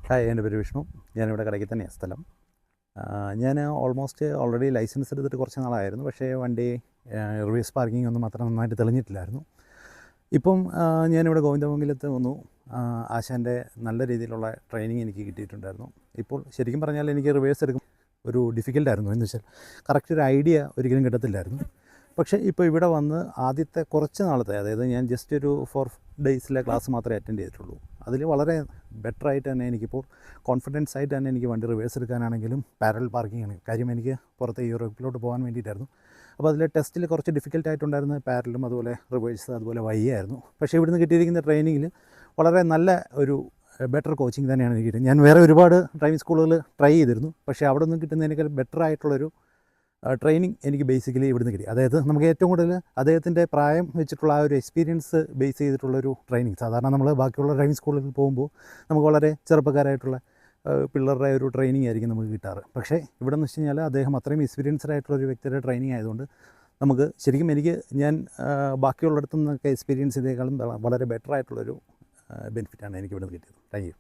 Hi, എൻ്റെ പേര് വിഷ്ണു. ഞാനിവിടെ കടയ്ക്ക് തന്നെയാണ് സ്ഥലം. ഞാൻ ഓൾറെഡി ലൈസൻസ് എടുത്തിട്ട് കുറച്ച് നാളായിരുന്നു. പക്ഷേ വണ്ടി റിവേഴ്സ് പാർക്കിംഗ് ഒന്നും അത്ര നന്നായിട്ട് തെളിഞ്ഞിട്ടില്ലായിരുന്നു. ഇപ്പം ഞാനിവിടെ ഗോവിന്ദമംഗലത്ത് വന്നു. ആശാൻ്റെ നല്ല രീതിയിലുള്ള ട്രെയിനിങ് എനിക്ക് കിട്ടിയിട്ടുണ്ടായിരുന്നു. ഇപ്പോൾ ശരിക്കും പറഞ്ഞാൽ എനിക്ക് റിവേഴ്സ് എടുക്കും ഒരു ഡിഫിക്കൽട്ടായിരുന്നു. എന്ന് വെച്ചാൽ കറക്റ്റ് ഒരു ഐഡിയ ഒരിക്കലും കിട്ടത്തില്ലായിരുന്നു. പക്ഷേ ഇപ്പോൾ ഇവിടെ വന്ന് ആദ്യത്തെ കുറച്ച് നാളത്തെ, അതായത് ഞാൻ ജസ്റ്റ് ഒരു 4 ഡേയ്സിലെ ക്ലാസ് മാത്രമേ അറ്റൻഡ് ചെയ്തിട്ടുള്ളൂ. അതിൽ വളരെ ബെറ്ററായിട്ട് തന്നെ എനിക്കിപ്പോൾ കോൺഫിഡൻസ് ആയിട്ട് തന്നെ എനിക്ക് വണ്ടി റിവേഴ്സ് എടുക്കാനാണെങ്കിലും പാരലൽ പാർക്കിംഗ് ആണ്. കാര്യം എനിക്ക് പുറത്ത് യൂറോപ്പിലോട്ട് പോകാൻ വേണ്ടിയിട്ടായിരുന്നു. അപ്പോൾ അതിൽ ടെസ്റ്റിൽ കുറച്ച് ഡിഫിക്കൽട്ടായിട്ടുണ്ടായിരുന്നത് പാരലും അതുപോലെ റിവേഴ്സ് അതുപോലെ വൈയായിരുന്നു. പക്ഷേ ഇവിടുന്ന് കിട്ടിയിരിക്കുന്ന ട്രെയിനിങ്ങിൽ വളരെ നല്ല ഒരു ബെറ്റർ കോച്ചിങ് തന്നെയാണ് എനിക്ക് കിട്ടിയത്. ഞാൻ വേറെ ഒരുപാട് ഡ്രൈവിംഗ് സ്കൂളുകൾ ട്രൈ ചെയ്തിരുന്നു. പക്ഷേ അവിടെ നിന്ന് കിട്ടുന്നതിനേക്കാൾ ബെറ്ററായിട്ടുള്ളൊരു ട്രെയിനിങ് എനിക്ക് ബേസിക്കലി ഇവിടുന്ന് കിട്ടി. അതായത് നമുക്ക് ഏറ്റവും കൂടുതൽ അദ്ദേഹത്തിൻ്റെ പ്രായം വെച്ചിട്ടുള്ള ആ ഒരു എക്സ്പീരിയൻസ് ബേസ് ചെയ്തിട്ടുള്ളൊരു ട്രെയിനിങ്. സാധാരണ നമ്മൾ ബാക്കിയുള്ള ഡ്രൈവിംഗ് സ്കൂളിൽ പോകുമ്പോൾ നമുക്ക് വളരെ ചെറുപ്പക്കാരായിട്ടുള്ള പിള്ളേരുടെ ഒരു ട്രെയിനിങ് ആയിരിക്കും നമുക്ക് കിട്ടാറ്. പക്ഷേ ഇവിടെ എന്ന് വെച്ച് കഴിഞ്ഞാൽ അദ്ദേഹം അത്രയും എക്സ്പീരിയൻസ്ഡ് ആയിട്ടുള്ള ഒരു വ്യക്തിയുടെ ട്രെയിനിങ് ആയതുകൊണ്ട് നമുക്ക് ശരിക്കും ഞാൻ ബാക്കിയുള്ളിടത്തു നിന്നൊക്കെ എക്സ്പീരിയൻസ് ചെയ്തേക്കാളും വളരെ ബെറ്റർ ആയിട്ടുള്ളൊരു ബെനിഫിറ്റാണ് എനിക്ക് ഇവിടുന്ന് കിട്ടിയത്. Thank you.